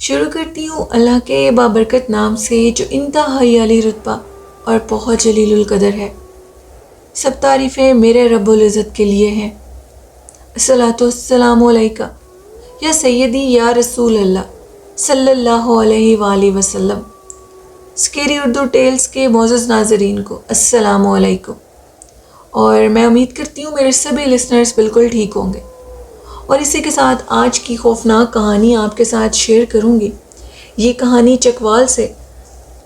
شروع کرتی ہوں اللہ کے بابرکت نام سے جو انتہائی عالی رتبہ اور بہت جلیل القدر ہے۔ سب تعریفیں میرے رب العزت کے لیے ہیں۔ الصلاۃ والسلام علیکہ یا سیدی یا رسول اللہ صلی اللہ علیہ وآلہ وسلم۔ اسکیری اردو ٹیلز کے معزز ناظرین کو السلام علیکم، اور میں امید کرتی ہوں میرے سبھی لسنرز بالکل ٹھیک ہوں گے۔ اور اسی کے ساتھ آج کی خوفناک کہانی آپ کے ساتھ شیئر کروں گی۔ یہ کہانی چکوال سے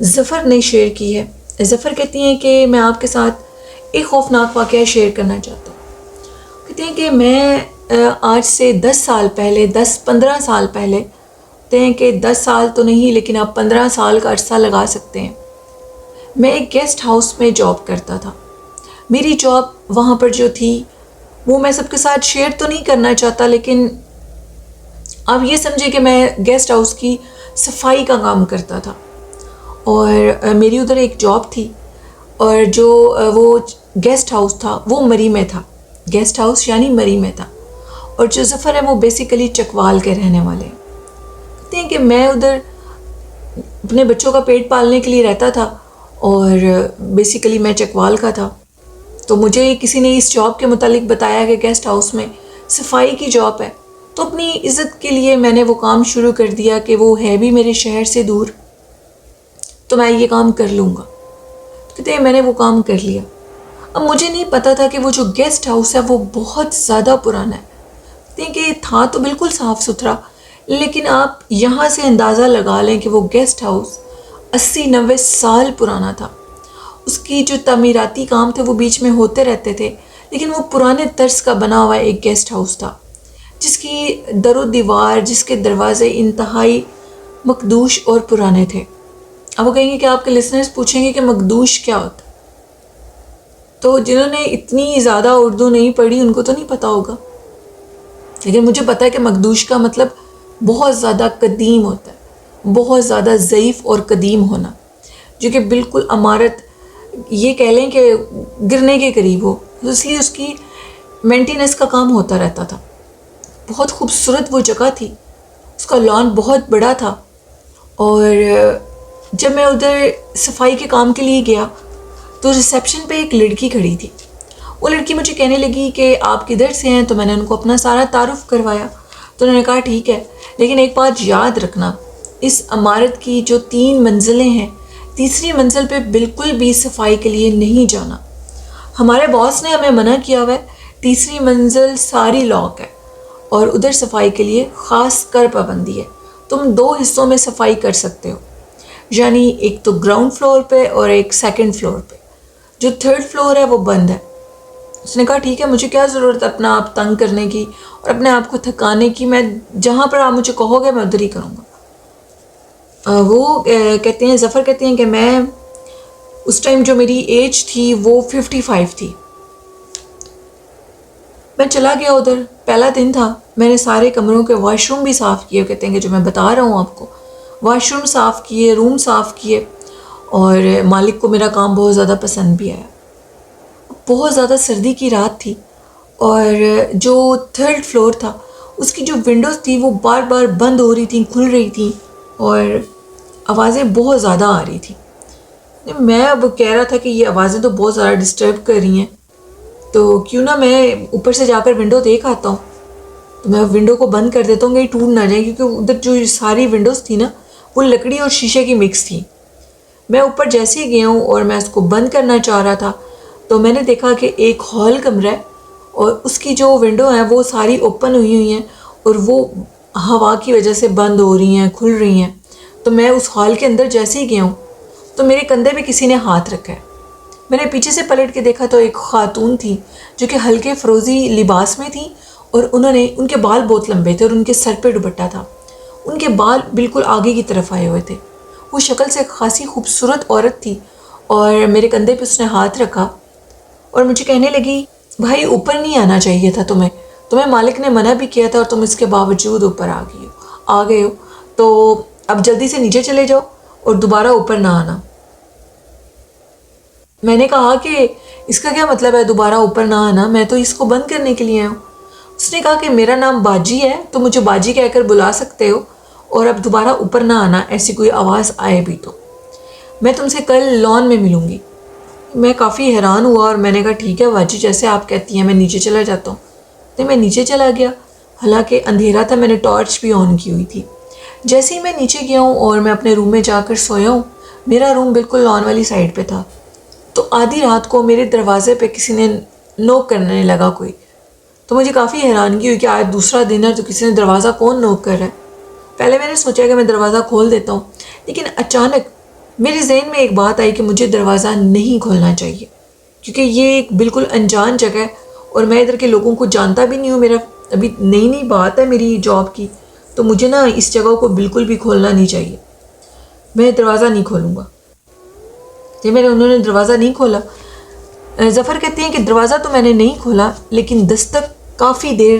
ظفر نے شیئر کی ہے۔ ظفر کہتی ہیں کہ میں آپ کے ساتھ ایک خوفناک واقعہ شیئر کرنا چاہتا ہوں۔ کہتے ہیں کہ میں آج سے 10-15 سال پہلے، کہتے ہیں کہ 10 سال تو نہیں لیکن آپ 15 سال کا عرصہ لگا سکتے ہیں، میں ایک گیسٹ ہاؤس میں جاب کرتا تھا۔ میری جاب وہاں پر جو تھی وہ میں سب کے ساتھ شیئر تو نہیں کرنا چاہتا، لیکن آپ یہ سمجھے کہ میں گیسٹ ہاؤس کی صفائی کا کام کرتا تھا، اور میری ادھر ایک جاب تھی، اور جو وہ گیسٹ ہاؤس تھا وہ مری میں تھا۔ گیسٹ ہاؤس یعنی مری میں تھا، اور جو ظفر ہے وہ بیسیکلی چکوال کے رہنے والے ہیں۔ کہتے ہیں کہ میں ادھر اپنے بچوں کا پیٹ پالنے کے لیے رہتا تھا، اور بیسیکلی میں چکوال کا تھا۔ تو مجھے کسی نے اس جاب کے متعلق بتایا کہ گیسٹ ہاؤس میں صفائی کی جاب ہے، تو اپنی عزت کے لیے میں نے وہ کام شروع کر دیا کہ وہ ہے بھی میرے شہر سے دور، تو میں یہ کام کر لوں گا۔ کہتے ہیں میں نے وہ کام کر لیا۔ اب مجھے نہیں پتا تھا کہ وہ جو گیسٹ ہاؤس ہے وہ بہت زیادہ پرانا ہے۔ کہتے ہیں کہ تھا تو بالکل صاف ستھرا، لیکن آپ یہاں سے اندازہ لگا لیں کہ وہ گیسٹ ہاؤس 80-90 سال پرانا تھا۔ اس کی جو تعمیراتی کام تھے وہ بیچ میں ہوتے رہتے تھے، لیکن وہ پرانے طرز کا بنا ہوا ایک گیسٹ ہاؤس تھا، جس کی در و دیوار، جس کے دروازے انتہائی مخدوش اور پرانے تھے۔ اب وہ کہیں گے کہ آپ کے لسنرز پوچھیں گے کہ مخدوش کیا ہوتا ہے، تو جنہوں نے اتنی زیادہ اردو نہیں پڑھی ان کو تو نہیں پتا ہوگا، لیکن مجھے پتا ہے کہ مخدوش کا مطلب بہت زیادہ قدیم ہوتا ہے، بہت زیادہ ضعیف اور قدیم ہونا، جو کہ بالکل عمارت یہ کہہ لیں کہ گرنے کے قریب ہو، اس لیے اس کی مینٹیننس کا کام ہوتا رہتا تھا۔ بہت خوبصورت وہ جگہ تھی، اس کا لان بہت بڑا تھا، اور جب میں ادھر صفائی کے کام کے لیے گیا تو ریسیپشن پہ ایک لڑکی کھڑی تھی۔ وہ لڑکی مجھے کہنے لگی کہ آپ کدھر سے ہیں، تو میں نے ان کو اپنا سارا تعارف کروایا، تو انہوں نے کہا ٹھیک ہے، لیکن ایک بات یاد رکھنا، اس عمارت کی جو 3 منزلیں ہیں، تیسری منزل پہ بالکل بھی صفائی کے لیے نہیں جانا۔ ہمارے باس نے ہمیں منع کیا ہوا ہے، تیسری منزل ساری لاک ہے، اور ادھر صفائی کے لیے خاص کر پابندی ہے۔ تم 2 حصوں میں صفائی کر سکتے ہو، یعنی ایک تو گراؤنڈ فلور پہ اور ایک سیکنڈ فلور پہ، جو 3rd فلور ہے وہ بند ہے۔ اس نے کہا ٹھیک ہے، مجھے کیا ضرورت ہے اپنا آپ تنگ کرنے کی اور اپنے آپ کو تھکانے کی، میں جہاں پر آپ مجھے کہو گے میں ادھر ہی کروں گا۔ وہ کہتے ہیں، ظفر کہتے ہیں کہ میں اس ٹائم جو میری ایج تھی وہ 55 تھی۔ میں چلا گیا ادھر، پہلا دن تھا، میں نے سارے کمروں کے واش روم بھی صاف کیے، کہتے ہیں کہ جو میں بتا رہا ہوں آپ کو، واش روم صاف کیے، روم صاف کیے، اور مالک کو میرا کام بہت زیادہ پسند بھی آیا۔ بہت زیادہ سردی کی رات تھی، اور جو 3rd فلور تھا اس کی جو ونڈوز تھی وہ بار بار بند ہو رہی تھیں، کھل رہی تھیں، اور آوازیں بہت زیادہ آ رہی تھیں۔ میں اب کہہ رہا تھا کہ یہ آوازیں تو بہت زیادہ ڈسٹرب کر رہی ہیں، تو کیوں نہ میں اوپر سے جا کر ونڈو دیکھ آتا ہوں۔ تو میں ونڈو کو بند کر دیتا ہوں کہ یہ ٹوٹ نہ جائے، کیونکہ ادھر جو ساری ونڈوز تھی نا وہ لکڑی اور شیشے کی مکس تھی۔ میں اوپر جیسے ہی گیا ہوں اور میں اس کو بند کرنا چاہ رہا تھا، تو میں نے دیکھا کہ ایک ہال کمرہ ہے، اور اس کی جو ونڈو ہیں وہ ساری اوپن ہوئی ہیں، اور وہ ہوا کی وجہ سے بند ہو رہی ہیں، کھل رہی ہیں۔ تو میں اس ہال کے اندر جیسے ہی گیا ہوں تو میرے کندھے پہ کسی نے ہاتھ رکھا ہے۔ میں نے پیچھے سے پلٹ کے دیکھا تو ایک خاتون تھی جو کہ ہلکے فروزی لباس میں تھی، اور ان کے بال بہت لمبے تھے، اور ان کے سر پہ دوپٹہ تھا، ان کے بال بالکل آگے کی طرف آئے ہوئے تھے۔ وہ شکل سے خاصی خوبصورت عورت تھی، اور میرے کندھے پہ اس نے ہاتھ رکھا اور مجھے کہنے لگی بھائی اوپر نہیں آنا چاہیے تھا، تمہیں مالک نے منع بھی کیا تھا، اور تم اس کے باوجود اوپر آ گئے ہو، تو اب جلدی سے نیچے چلے جاؤ اور دوبارہ اوپر نہ آنا۔ میں نے کہا کہ اس کا کیا مطلب ہے دوبارہ اوپر نہ آنا، میں تو اس کو بند کرنے کے لیے آیا ہوں۔ اس نے کہا کہ میرا نام باجی ہے، تو مجھے باجی کہہ کر بلا سکتے ہو، اور اب دوبارہ اوپر نہ آنا ایسی کوئی آواز آئے بھی تو۔ میں تم سے کل لان میں ملوں گی۔ میں کافی حیران ہوا اور میں نے کہا ٹھیک ہے باجی، جیسے آپ کہتی ہیں، میں نیچے چلا جاتا ہوں۔ تو میں نیچے چلا گیا، حالانکہ اندھیرا تھا، میں نے ٹارچ بھی آن کی ہوئی تھی۔ جیسے ہی میں نیچے گیا ہوں اور میں اپنے روم میں جا کر سویا ہوں، میرا روم بالکل لان والی سائڈ پہ تھا، تو آدھی رات کو میرے دروازے پہ کسی نے نوک کرنے لگا کوئی۔ تو مجھے کافی حیرانگی ہوئی کہ آج دوسرا دن ہے تو کسی نے دروازہ کون نوک کر رہا ہے۔ پہلے میں نے سوچا کہ میں دروازہ کھول دیتا ہوں، لیکن اچانک میرے ذہن میں ایک بات آئی کہ مجھے دروازہ نہیں کھولنا چاہیے، کیونکہ یہ ایک بالکل انجان جگہ ہے اور میں ادھر کے لوگوں کو جانتا بھی نہیں ہوں، میرا ابھی نئی نئی بات ہے میری جاب کی، تو مجھے نا اس جگہ کو بالکل بھی کھولنا نہیں چاہیے۔ میں دروازہ نہیں کھولوں گا۔ انہوں نے دروازہ نہیں کھولا۔ ظفر کہتے ہیں کہ دروازہ تو میں نے نہیں کھولا، لیکن دستک کافی دیر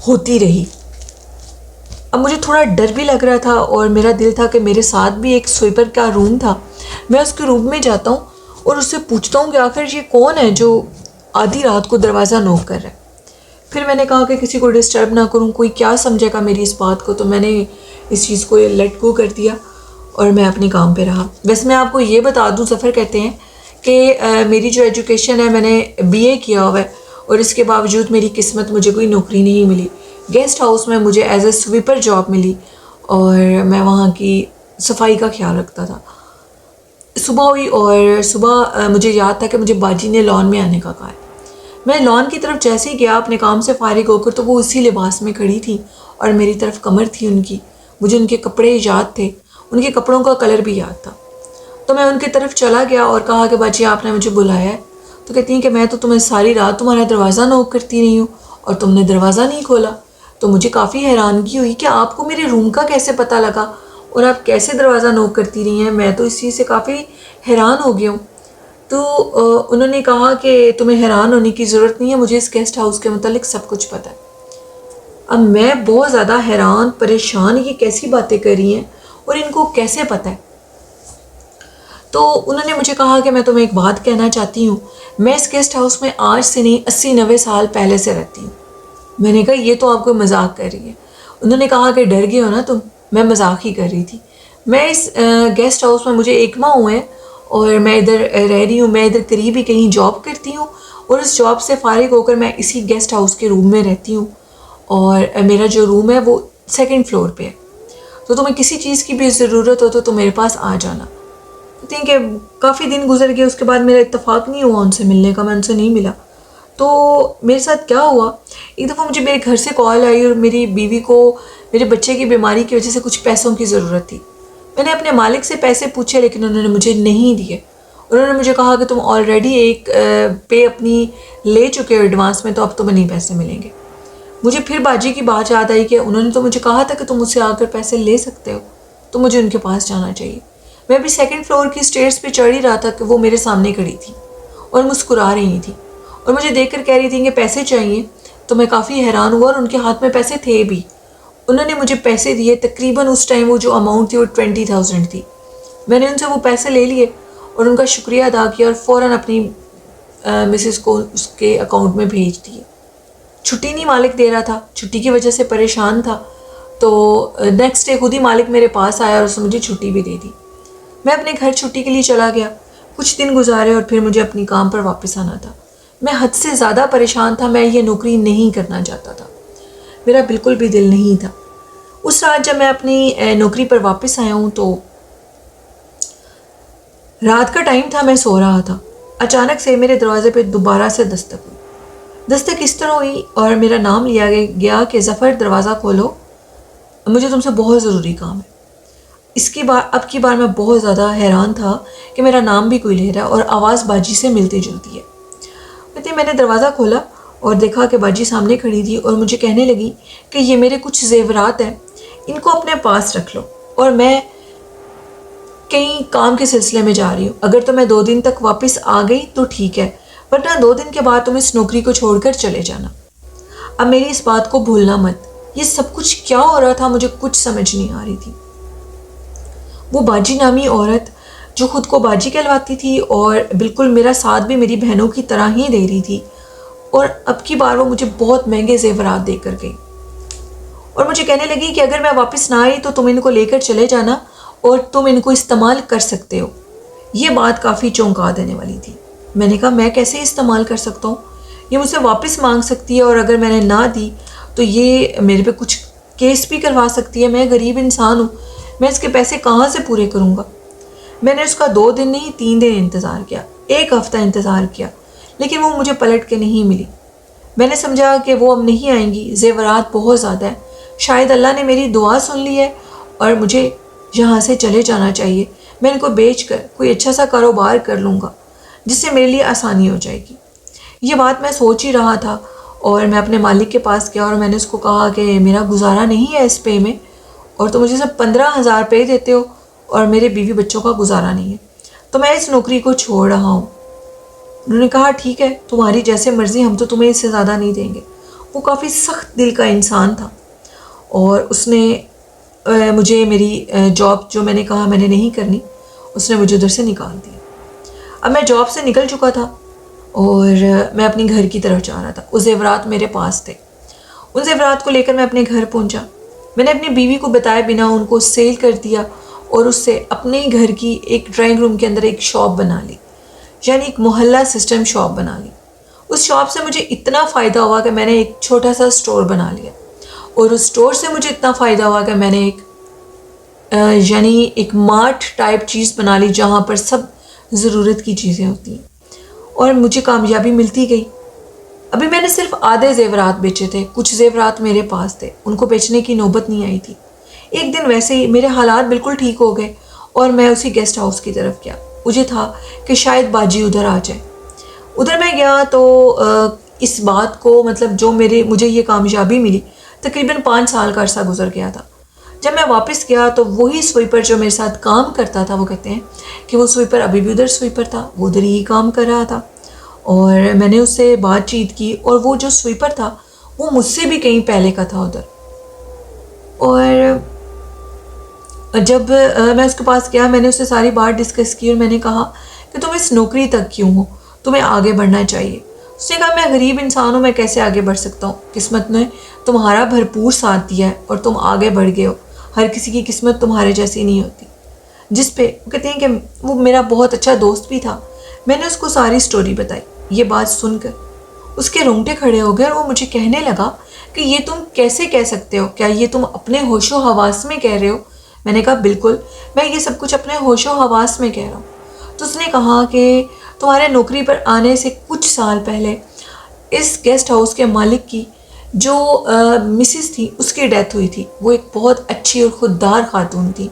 ہوتی رہی۔ اب مجھے تھوڑا ڈر بھی لگ رہا تھا اور میرا دل تھا کہ میرے ساتھ بھی ایک سویپر کا روم تھا، میں اس کے روم میں جاتا ہوں اور اس سے پوچھتا ہوں کہ آخر یہ کون ہے جو آدھی رات کو دروازہ نوک کر رہا ہے۔ پھر میں نے کہا کہ کسی کو ڈسٹرب نہ کروں، کوئی کیا سمجھے گا میری اس بات کو، تو میں نے اس چیز کو لیٹ گو کر دیا اور میں اپنے کام پہ رہا۔ ویسے میں آپ کو یہ بتا دوں، ظفر کہتے ہیں کہ میری جو ایجوکیشن ہے، میں نے BA کیا ہوا ہے اور اس کے باوجود میری قسمت، مجھے کوئی نوکری نہیں ملی۔ گیسٹ ہاؤس میں مجھے ایز اے سویپر جاب ملی اور میں وہاں کی صفائی کا خیال رکھتا تھا۔ صبح ہوئی اور صبح مجھے یاد تھا کہ مجھے باجی نے لان میں آنے کا کہا ہے۔ میں لان کی طرف جیسے ہی گیا اپنے کام سے فارغ ہو کر، تو وہ اسی لباس میں کھڑی تھی اور میری طرف کمر تھی ان کی، مجھے ان کے کپڑے یاد تھے، ان کے کپڑوں کا کلر بھی یاد تھا۔ تو میں ان کی طرف چلا گیا اور کہا کہ باجی آپ نے مجھے بلایا ہے؟ تو کہتی ہیں کہ میں تو تمہیں ساری رات تمہارا دروازہ نوک کرتی رہی ہوں اور تم نے دروازہ نہیں کھولا۔ تو مجھے کافی حیرانگی ہوئی کہ آپ کو میرے روم کا کیسے پتہ لگا اور آپ کیسے دروازہ نوک کرتی رہی ہیں، میں تو اس چیز سے کافی حیران ہو گیا ہوں۔ تو انہوں نے کہا کہ تمہیں حیران ہونے کی ضرورت نہیں ہے، مجھے اس گیسٹ ہاؤس کے متعلق سب کچھ پتہ ہے۔ اب میں بہت زیادہ حیران پریشان، یہ کیسی باتیں کر رہی ہیں اور ان کو کیسے پتہ ہے۔ تو انہوں نے مجھے کہا کہ میں تمہیں ایک بات کہنا چاہتی ہوں، میں اس گیسٹ ہاؤس میں آج سے نہیں 80-90 سال پہلے سے رہتی ہوں۔ میں نے کہا یہ تو آپ کو مذاق کر رہی ہے۔ انہوں نے کہا کہ ڈر گئے ہو نا تم؟ میں مذاق ہی کر رہی تھی۔ میں اس گیسٹ ہاؤس میں مجھے 1 ماہ ہوئے ہیں اور میں ادھر رہ رہی ہوں، میں ادھر قریب ہی کہیں جاب کرتی ہوں اور اس جاب سے فارغ ہو کر میں اسی گیسٹ ہاؤس کے روم میں رہتی ہوں اور میرا جو روم ہے وہ 2nd فلور پہ ہے، تو تمہیں کسی چیز کی بھی ضرورت ہو تو تم میرے پاس آ جانا۔ کہتے ہیں کہ کافی دن گزر گئے، اس کے بعد میرا اتفاق نہیں ہوا ان سے ملنے کا، میں ان سے نہیں ملا۔ تو میرے ساتھ کیا ہوا، ایک دفعہ مجھے میرے گھر سے کال آئی اور میری بیوی کو میرے بچے کی بیماری کی وجہ سے کچھ پیسوں کی ضرورت تھی۔ میں نے اپنے مالک سے پیسے پوچھے لیکن انہوں نے مجھے نہیں دیے۔ انہوں نے مجھے کہا کہ تم آلریڈی ایک پے اپنی لے چکے ہو ایڈوانس میں، تو اب تمہیں نہیں پیسے ملیں گے۔ مجھے پھر باجی کی بات یاد آئی کہ انہوں نے تو مجھے کہا تھا کہ تم مجھ سے آ کر پیسے لے سکتے ہو، تو مجھے ان کے پاس جانا چاہیے۔ میں ابھی 2nd فلور کی اسٹیئرس پہ چڑھ ہی رہا تھا کہ وہ میرے سامنے کھڑی تھی اور مسکرا رہی تھی اور مجھے دیکھ کر کہہ رہی تھی کہ پیسے چاہیے۔ تو میں کافی حیران ہوا اور ان کے ہاتھ میں پیسے تھے بھی۔ انہوں نے مجھے پیسے دیے، تقریباً اس ٹائم وہ جو اماؤنٹ تھی وہ 20,000 تھی۔ میں نے ان سے وہ پیسے لے لیے اور ان کا شکریہ ادا کیا اور فوراً اپنی مسز کو اس کے اکاؤنٹ میں بھیج دیے۔ چھٹی نہیں مالک دے رہا تھا، چھٹی کی وجہ سے پریشان تھا، تو نیکسٹ ڈے خود ہی مالک میرے پاس آیا اور اس نے مجھے چھٹی بھی دے دی۔ میں اپنے گھر چھٹی کے لیے چلا گیا، کچھ دن گزارے اور پھر مجھے اپنی کام پر واپس آنا تھا۔ میں حد سے زیادہ پریشان تھا، میں یہ نوکری نہیں کرنا چاہتا تھا، میرا بالکل بھی دل نہیں تھا۔ اس رات جب میں اپنی نوکری پر واپس آیا ہوں تو رات کا ٹائم تھا، میں سو رہا تھا۔ اچانک سے میرے دروازے پہ دوبارہ سے دستک ہوئی۔ دستک اس طرح ہوئی اور میرا نام لیا گیا کہ ظفر دروازہ کھولو، مجھے تم سے بہت ضروری کام ہے۔ اب کی بار میں بہت زیادہ حیران تھا کہ میرا نام بھی کوئی لے رہا ہے اور آواز باجی سے ملتی جلتی ہے۔ کہتے میں نے دروازہ کھولا اور دیکھا کہ باجی سامنے کھڑی تھی اور مجھے کہنے لگی کہ یہ میرے کچھ زیورات ہیں، ان کو اپنے پاس رکھ لو اور میں کہیں کام کے سلسلے میں جا رہی ہوں، اگر تو میں 2 دن تک واپس آ گئی تو ٹھیک ہے، ورنہ 2 دن کے بعد تم اس نوکری کو چھوڑ کر چلے جانا۔ اب میری اس بات کو بھولنا مت۔ یہ سب کچھ کیا ہو رہا تھا مجھے کچھ سمجھ نہیں آ رہی تھی۔ وہ باجی نامی عورت جو خود کو باجی کہلواتی تھی اور بالکل میرا ساتھ بھی میری بہنوں کی طرح ہی دے رہی تھی، اور اب کی بار وہ مجھے بہت مہنگے زیورات دے کر گئی اور مجھے کہنے لگی کہ اگر میں واپس نہ آئی تو تم ان کو لے کر چلے جانا اور تم ان کو استعمال کر سکتے ہو۔ یہ بات کافی چونکا دینے والی تھی۔ میں نے کہا میں کیسے استعمال کر سکتا ہوں؟ یہ مجھ سے واپس مانگ سکتی ہے اور اگر میں نے نہ دی تو یہ میرے پہ کچھ کیس بھی کروا سکتی ہے۔ میں غریب انسان ہوں، میں اس کے پیسے کہاں سے پورے کروں گا؟ میں نے اس کا 2 دن نہیں 3 دن انتظار کیا، 1 ہفتہ انتظار کیا، لیکن وہ مجھے پلٹ کے نہیں ملی۔ میں نے سمجھا کہ وہ اب نہیں آئیں گی، زیورات بہت زیادہ ہیں، شاید اللہ نے میری دعا سن لی ہے اور مجھے یہاں سے چلے جانا چاہیے۔ میں ان کو بیچ کر کوئی اچھا سا کاروبار کر لوں گا جس سے میرے لیے آسانی ہو جائے گی۔ یہ بات میں سوچ ہی رہا تھا اور میں اپنے مالک کے پاس گیا اور میں نے اس کو کہا کہ میرا گزارا نہیں ہے اس پے میں، اور تو مجھے صرف 15,000 پے دیتے ہو اور میرے بیوی بچوں کا گزارا نہیں ہے، تو میں اس نوکری کو چھوڑ رہا ہوں۔ انہوں نے کہا ٹھیک ہے، تمہاری جیسے مرضی، ہم تو تمہیں اس سے زیادہ نہیں دیں گے۔ وہ کافی سخت دل کا انسان تھا اور اس نے مجھے میری جاب جو میں نے کہا میں نے نہیں کرنی، اس نے مجھے ادھر سے نکال دیا۔ اب میں جاب سے نکل چکا تھا اور میں اپنی گھر کی طرف جا رہا تھا۔ وہ زیورات میرے پاس تھے، ان زیورات کو لے کر میں اپنے گھر پہنچا۔ میں نے اپنی بیوی کو بتائے بنا ان کو سیل کر دیا اور اس سے اپنے گھر کی ایک ڈرائنگ روم کے اندر ایک شاپ بنا لی، یعنی ایک محلہ سسٹم شاپ بنا لی۔ اس شاپ سے مجھے اتنا فائدہ ہوا کہ میں نے ایک چھوٹا سا سٹور بنا لیا، اور اس سٹور سے مجھے اتنا فائدہ ہوا کہ میں نے ایک مارٹ ٹائپ چیز بنا لی جہاں پر سب ضرورت کی چیزیں ہوتی ہیں، اور مجھے کامیابی ملتی گئی۔ ابھی میں نے صرف آدھے زیورات بیچے تھے، کچھ زیورات میرے پاس تھے، ان کو بیچنے کی نوبت نہیں آئی تھی۔ ایک دن ویسے ہی میرے حالات بالکل ٹھیک ہو گئے اور میں اسی گیسٹ ہاؤس کی طرف گیا۔ مجھے تھا کہ شاید باجی ادھر آ جائے۔ ادھر میں گیا تو اس بات کو مطلب جو مجھے یہ کامیابی ملی، تقریباً 5 سال کا عرصہ گزر گیا تھا۔ جب میں واپس گیا تو وہی سویپر جو میرے ساتھ کام کرتا تھا، وہ کہتے ہیں کہ وہ سویپر ابھی بھی ادھر سویپر تھا، وہ ادھر ہی کام کر رہا تھا، اور میں نے اس سے بات چیت کی، اور وہ جو سویپر تھا وہ مجھ سے بھی کہیں پہلے کا تھا ادھر۔ اور جب میں اس کے پاس گیا، میں نے اس سے ساری بات ڈسکس کی اور میں نے کہا کہ تم اس نوکری تک کیوں ہو، تمہیں آگے بڑھنا چاہیے۔ اس نے کہا میں غریب انسان ہوں، میں کیسے آگے بڑھ سکتا ہوں؟ قسمت نے تمہارا بھرپور ساتھ دیا ہے اور تم آگے بڑھ گئے ہو، ہر کسی کی قسمت تمہارے جیسی نہیں ہوتی۔ جس پہ وہ کہتے ہیں کہ وہ میرا بہت اچھا دوست بھی تھا۔ میں نے اس کو ساری سٹوری بتائی۔ یہ بات سن کر اس کے رونگٹے کھڑے ہو گئے اور وہ مجھے کہنے لگا کہ یہ تم کیسے کہہ سکتے ہو؟ کیا یہ تم اپنے ہوش و حواس میں کہہ رہے ہو؟ میں نے کہا بالکل، میں یہ سب کچھ اپنے ہوش و حواس میں کہہ رہا ہوں۔ تو اس نے کہا کہ تمہارے نوکری پر آنے سے کچھ سال پہلے اس گیسٹ ہاؤس کے مالک کی جو مسز تھی، اس کی ڈیتھ ہوئی تھی۔ وہ ایک بہت اچھی اور خوددار خاتون تھی،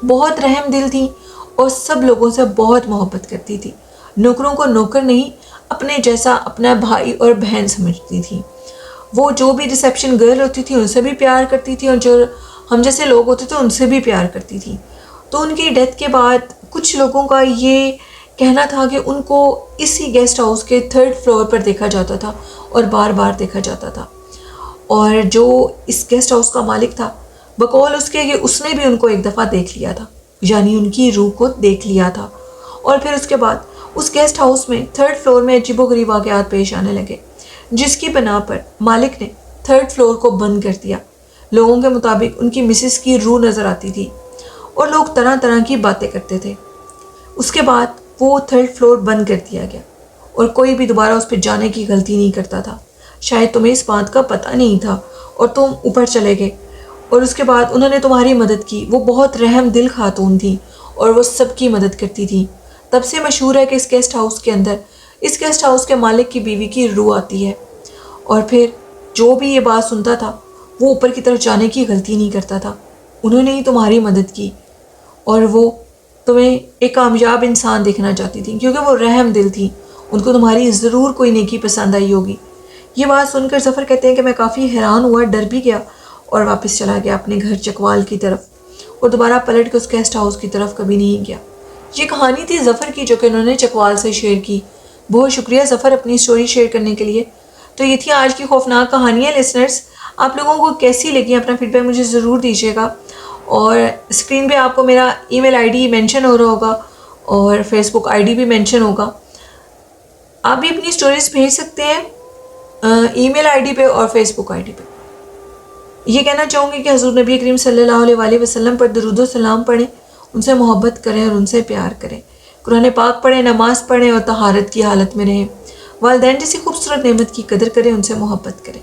بہت رحم دل تھی اور سب لوگوں سے بہت محبت کرتی تھی۔ نوکروں کو نوکر نہیں، اپنے جیسا اپنا بھائی اور بہن سمجھتی تھی۔ وہ جو بھی ریسیپشن گرل ہوتی تھی ان سے بھی پیار کرتی تھی، اور جو ہم جیسے لوگ ہوتے تھے ان سے بھی پیار کرتی تھی۔ تو ان کی ڈیتھ کے بعد کچھ لوگوں کا یہ کہنا تھا کہ ان کو اسی گیسٹ ہاؤس کے 3rd فلور پر دیکھا جاتا تھا اور بار بار دیکھا جاتا تھا، اور جو اس گیسٹ ہاؤس کا مالک تھا بقول اس کے کہ اس نے بھی ان کو ایک دفعہ دیکھ لیا تھا، یعنی ان کی روح کو دیکھ لیا تھا۔ اور پھر اس کے بعد اس گیسٹ ہاؤس میں 3rd فلور میں عجیب و غریب واقعات پیش آنے لگے، جس کی بنا پر مالک نے 3rd فلور کو بند کر دیا۔ لوگوں کے مطابق ان کی مسز کی روح نظر آتی تھی اور لوگ طرح طرح کی باتیں کرتے تھے۔ اس کے بعد وہ 3rd فلور بند کر دیا گیا اور کوئی بھی دوبارہ اس پہ جانے کی غلطی نہیں کرتا تھا۔ شاید تمہیں اس بات کا پتہ نہیں تھا اور تم اوپر چلے گئے، اور اس کے بعد انہوں نے تمہاری مدد کی۔ وہ بہت رحم دل خاتون تھی اور وہ سب کی مدد کرتی تھی۔ تب سے مشہور ہے کہ اس گیسٹ ہاؤس کے اندر اس گیسٹ ہاؤس کے مالک کی بیوی کی روح آتی ہے، اور پھر جو بھی یہ بات سنتا تھا وہ اوپر کی طرف جانے کی غلطی نہیں کرتا تھا۔ انہوں نے ہی تمہاری مدد کی اور وہ تمہیں ایک کامیاب انسان دیکھنا چاہتی تھی کیونکہ وہ رحم دل تھی، ان کو تمہاری ضرور کوئی نیکی پسند آئی ہوگی۔ یہ بات سن کر ظفر کہتے ہیں کہ میں کافی حیران ہوا، ڈر بھی گیا اور واپس چلا گیا اپنے گھر چکوال کی طرف، اور دوبارہ پلٹ کے اس گیسٹ ہاؤس کی طرف کبھی نہیں گیا۔ یہ کہانی تھی ظفر کی جو کہ انہوں نے چکوال سے شیئر کی۔ بہت شکریہ ظفر اپنی سٹوری شیئر کرنے کے لیے۔ تو یہ تھی آج کی خوفناک کہانیاں لسنرز۔ آپ لوگوں کو کیسی لگی اپنا فیڈ بیک مجھے ضرور دیجیے گا، اور اسکرین پہ آپ کو میرا ای میل آئی ڈی مینشن ہو رہا ہوگا اور فیس بک آئی ڈی بھی مینشن ہوگا۔ آپ بھی اپنی سٹوریز بھیج سکتے ہیں ای میل آئی ڈی پہ اور فیس بک آئی ڈی پہ۔ یہ کہنا چاہوں گی کہ حضور نبی کریم صلی اللہ علیہ وسلم پر درود و سلام پڑھیں، ان سے محبت کریں اور ان سے پیار کریں، قرآن پاک پڑھیں، نماز پڑھیں اور طہارت کی حالت میں رہیں، والدین جیسی خوبصورت نعمت کی قدر کریں، ان سے محبت کریں۔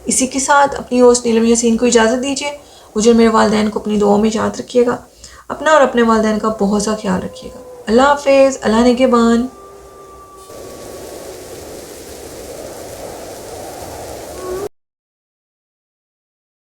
اسی کے ساتھ اپنی ہوسٹ نیلم یاسین کو اجازت دیجیے۔ مجھے میرے والدین کو اپنی دعاؤں میں یاد رکھیے گا، اپنا اور اپنے والدین کا بہت سا خیال رکھیے گا۔ اللہ حافظ، اللہ نگہبان۔